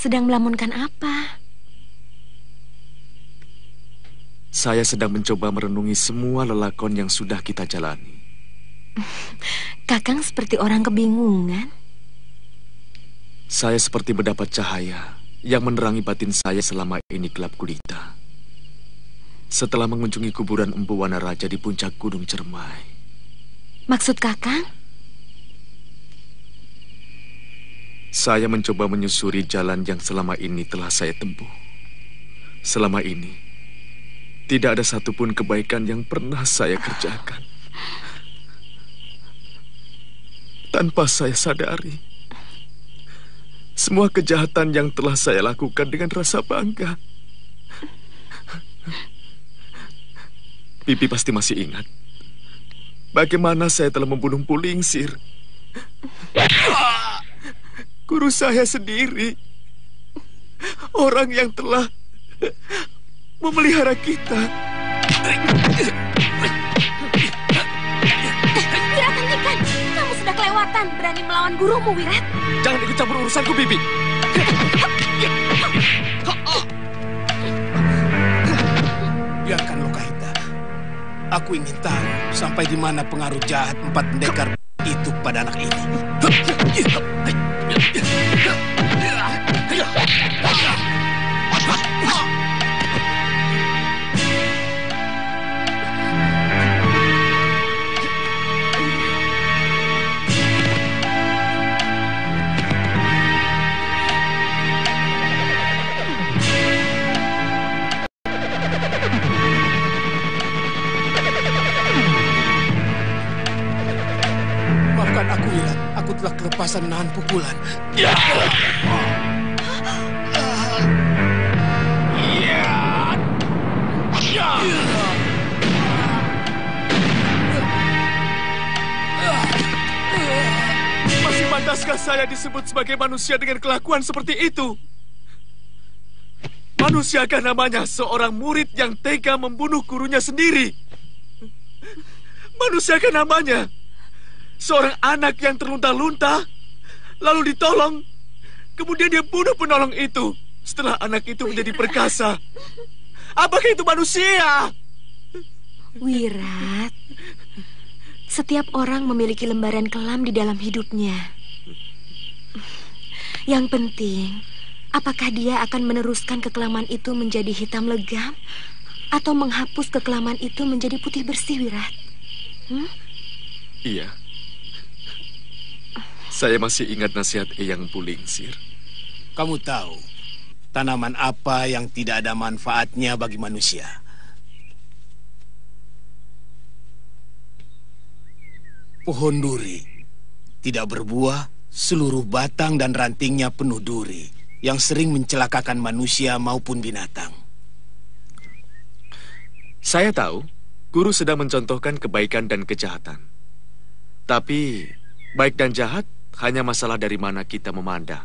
sedang melamunkan apa? Saya sedang mencoba merenungi semua lelakon yang sudah kita jalani. Kakang seperti orang kebingungan. Saya seperti mendapat cahaya yang menerangi batin saya selama ini gelap gulita. Setelah mengunjungi kuburan Empu Wanaraja di puncak Gunung Cermai. Maksud kakang? Saya mencoba menyusuri jalan yang selama ini telah saya tempuh. Selama ini, tidak ada satupun kebaikan yang pernah saya kerjakan. Tanpa saya sadari, semua kejahatan yang telah saya lakukan dengan rasa bangga. Bibi pasti masih ingat bagaimana saya telah membunuh Empu Lingsir. Guru saya sendiri, orang yang telah memelihara kita. Wirat, hentikan! Kamu sudah kelewatan berani melawan gurumu, Wirat. Jangan ikut campur urusanku, Bibi. Biarkan Lokahita. Aku ingin tahu sampai di mana pengaruh jahat 4 pendekar itu pada anak ini. Maafkan aku, Wirat. Aku telah kelepasan menahan pukulan. Masih pantaskah saya disebut sebagai manusia dengan kelakuan seperti itu? Manusiakah namanya seorang murid yang tega membunuh gurunya sendiri? Manusiakah namanya seorang anak yang terlunta-lunta, lalu ditolong, kemudian dia bunuh penolong itu setelah anak itu menjadi perkasa? Apakah itu manusia? Wirat, setiap orang memiliki lembaran kelam di dalam hidupnya. Yang penting, apakah dia akan meneruskan kekelaman itu menjadi hitam legam atau menghapus kekelaman itu menjadi putih bersih, Wirat? Iya. Saya masih ingat nasihat Eyang Empu Lingsir. Kamu tahu tanaman apa yang tidak ada manfaatnya bagi manusia? Pohon duri. Tidak berbuah, seluruh batang dan rantingnya penuh duri yang sering mencelakakan manusia maupun binatang. Saya tahu guru sedang mencontohkan kebaikan dan kejahatan. Tapi baik dan jahat hanya masalah dari mana kita memandang.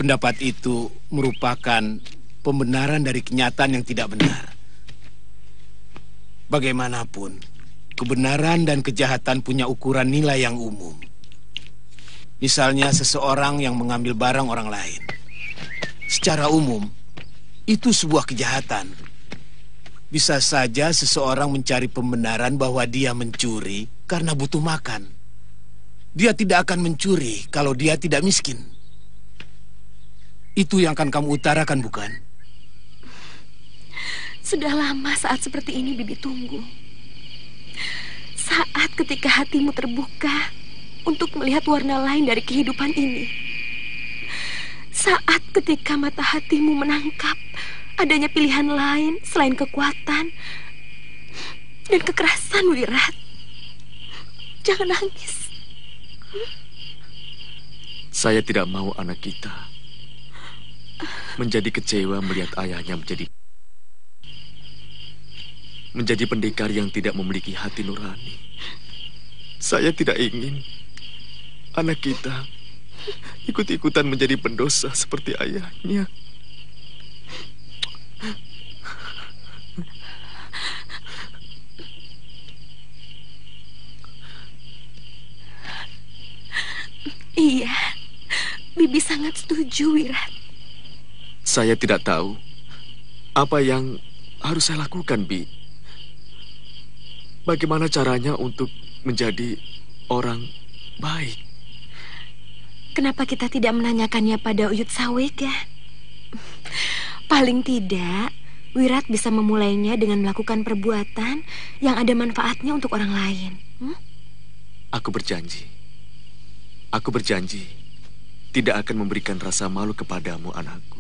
Pendapat itu merupakan pembenaran dari kenyataan yang tidak benar. Bagaimanapun, kebenaran dan kejahatan punya ukuran nilai yang umum. Misalnya seseorang yang mengambil barang orang lain. Secara umum, itu sebuah kejahatan. Bisa saja seseorang mencari pembenaran bahwa dia mencuri karena butuh makan. Dia tidak akan mencuri kalau dia tidak miskin. Itu yang akan kamu utarakan, bukan? Sudah lama saat seperti ini Bibi tunggu. Saat ketika hatimu terbuka untuk melihat warna lain dari kehidupan ini. Saat ketika mata hatimu menangkap adanya pilihan lain selain kekuatan dan kekerasan, Wirat. Jangan nangis. Saya tidak mau anak kita menjadi kecewa melihat ayahnya menjadi pendekar yang tidak memiliki hati nurani. Saya tidak ingin anak kita ikut-ikutan menjadi pendosa seperti ayahnya. Iya, Bibi Bibi sangat setuju, Wirat. Saya tidak tahu apa yang harus saya lakukan, Bi. Bagaimana caranya untuk menjadi orang baik? Kenapa kita tidak menanyakannya pada Uyut Saweg, ya? Paling tidak, Wirat bisa memulainya dengan melakukan perbuatan yang ada manfaatnya untuk orang lain. Aku berjanji tidak akan memberikan rasa malu kepadamu, anakku.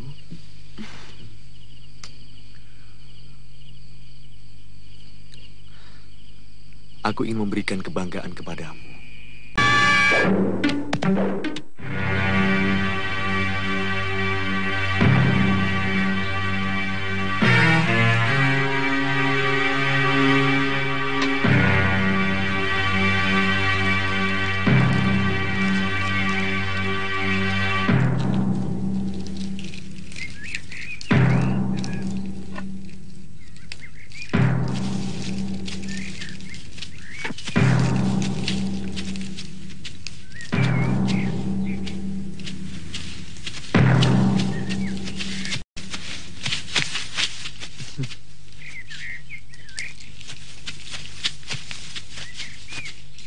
Aku ingin memberikan kebanggaan kepadamu.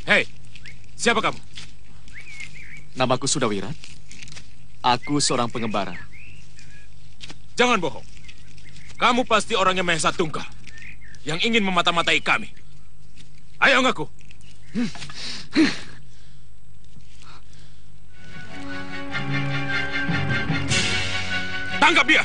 Hei, siapa kamu? Namaku Sudawirat. Aku seorang pengembara. Jangan bohong. Kamu pasti orang yang Mahesa Tunggal yang ingin memata-matai kami. Ayo ngaku. Tangkap dia.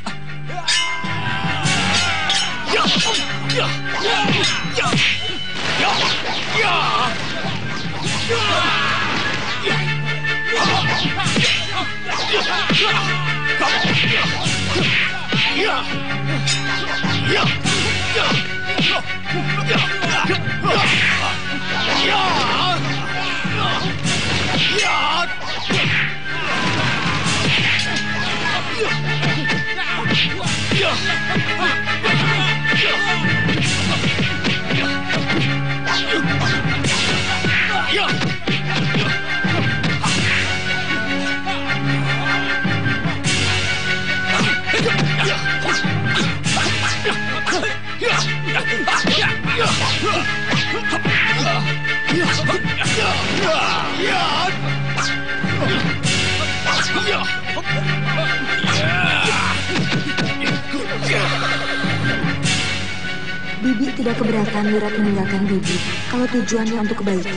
Bibi tidak keberatan Wirat meninggalkan Bibi kalau tujuannya untuk kebaikan.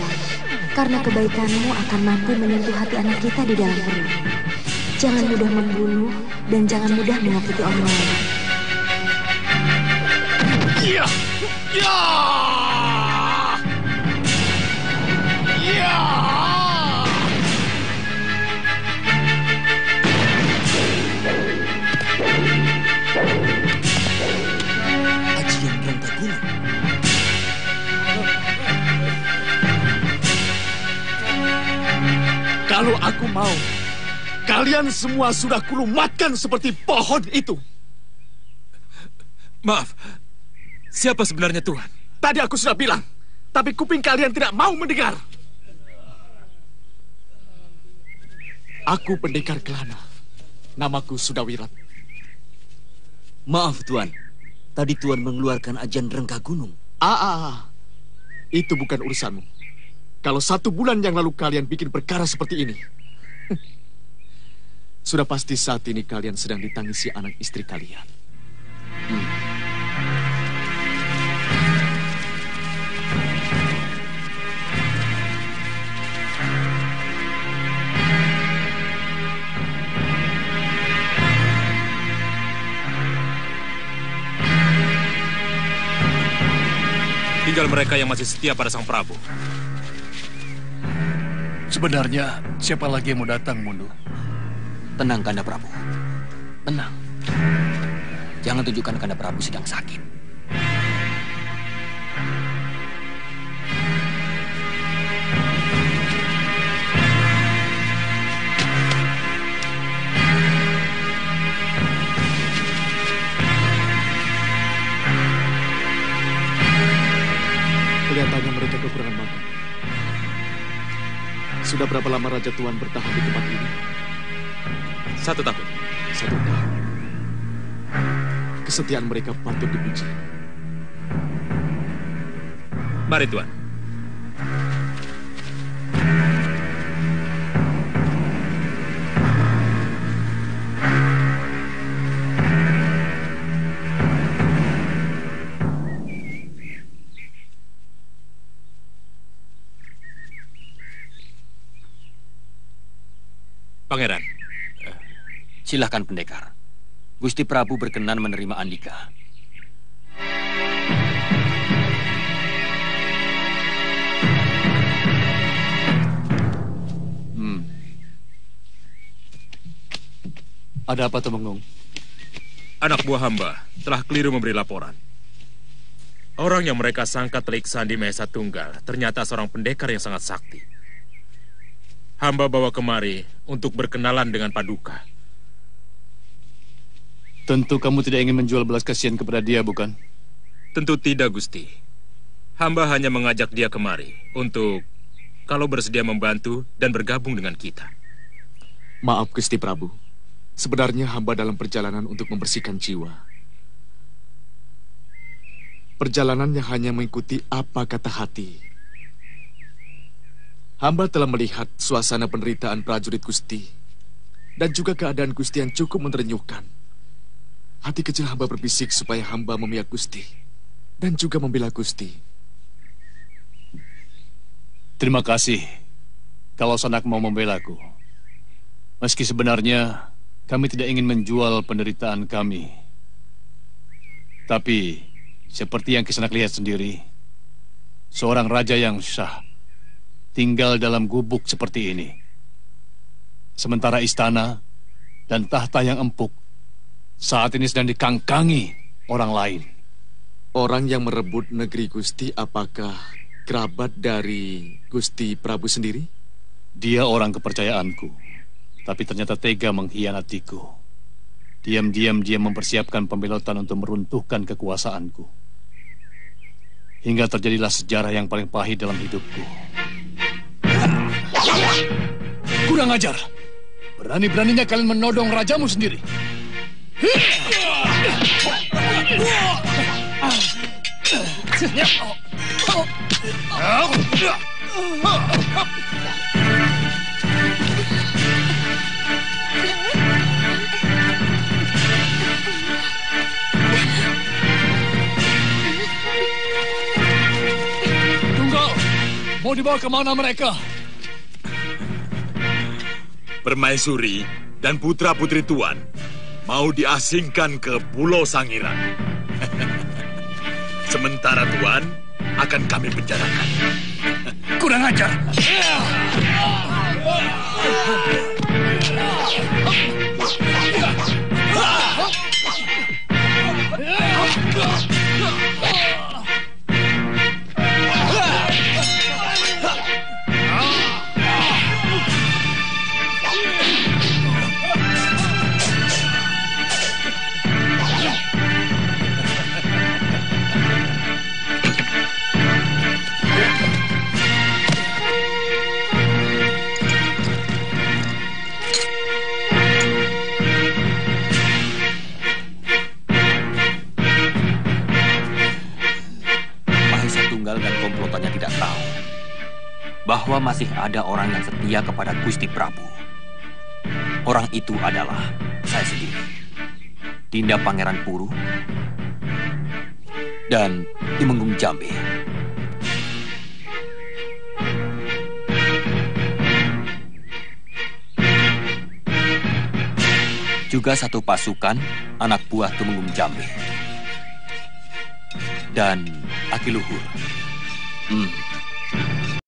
Karena kebaikanmu akan mampu menyentuh hati anak kita di dalam perut. Jangan mudah membunuh dan jangan mudah menyakiti orang lain. Ajian Ranggagunung. Kalau aku mau, kalian semua sudah kulumatkan seperti pohon itu. Maaf, siapa sebenarnya Tuhan? Tadi aku sudah bilang, tapi kuping kalian tidak mau mendengar. Aku pendekar Kelana. Namaku Sudawirat. Maaf, Tuan. Tadi Tuan mengeluarkan ajian Ranggagunung. Itu bukan urusanmu. Kalau 1 bulan yang lalu kalian bikin perkara seperti ini, sudah pasti saat ini kalian sedang ditangisi anak istri kalian. Tinggal mereka yang masih setia pada Sang Prabu. Sebenarnya siapa lagi yang mau datang, Mundu? Tenang, Kanda Prabu. Tenang. Jangan tunjukkan Kanda Prabu sedang sakit. Kelihatannya mereka kekurangan makan. Sudah berapa lama Raja Tuan bertahan di tempat ini? 1 tahun. 1 tahun. Kesetiaan mereka patut dipuji. Mari, Tuan. Pangeran. Silahkan, pendekar. Gusti Prabu berkenan menerima Andika. Ada apa, Temenggung? Anak buah hamba telah keliru memberi laporan. Orang yang mereka sangka telik sandi Mahesa Tunggal ternyata seorang pendekar yang sangat sakti. Hamba bawa kemari untuk berkenalan dengan Paduka. Tentu kamu tidak ingin menjual belas kasihan kepada dia, bukan? Tentu tidak, Gusti. Hamba hanya mengajak dia kemari untuk kalau bersedia membantu dan bergabung dengan kita. Maaf, Gusti Prabu. Sebenarnya hamba dalam perjalanan untuk membersihkan jiwa. Perjalanannya hanya mengikuti apa kata hati. Hamba telah melihat suasana penderitaan prajurit Gusti dan juga keadaan Gusti yang cukup menerenyuhkan. Hati kecil hamba berbisik supaya hamba memihak Gusti dan juga membela Gusti. Terima kasih kalau Sanak mau membelaku. Meski sebenarnya kami tidak ingin menjual penderitaan kami. Tapi, seperti yang Kisanak lihat sendiri, seorang raja yang syah tinggal dalam gubuk seperti ini. Sementara istana dan tahta yang empuk saat ini sedang dikangkangi orang lain. Orang yang merebut negeri Gusti apakah kerabat dari Gusti Prabu sendiri? Dia orang kepercayaanku. Tapi ternyata tega mengkhianatiku. Diam-diam dia mempersiapkan pembelotan untuk meruntuhkan kekuasaanku. Hingga terjadilah sejarah yang paling pahit dalam hidupku. Kurang ajar. Berani-beraninya kalian menodong rajamu sendiri. Mau dibawa kemana mereka? Permaisuri dan putra-putri Tuan mau diasingkan ke Pulau Sangiran. Sementara Tuan akan kami penjarakan. Kurang ajar. Bahwa masih ada orang yang setia kepada Gusti Prabu. Orang itu adalah saya sendiri, Dinda Pangeran Puru dan Temenggung Jambe. Juga satu pasukan anak buah Temenggung Jambe dan Aki Luhur.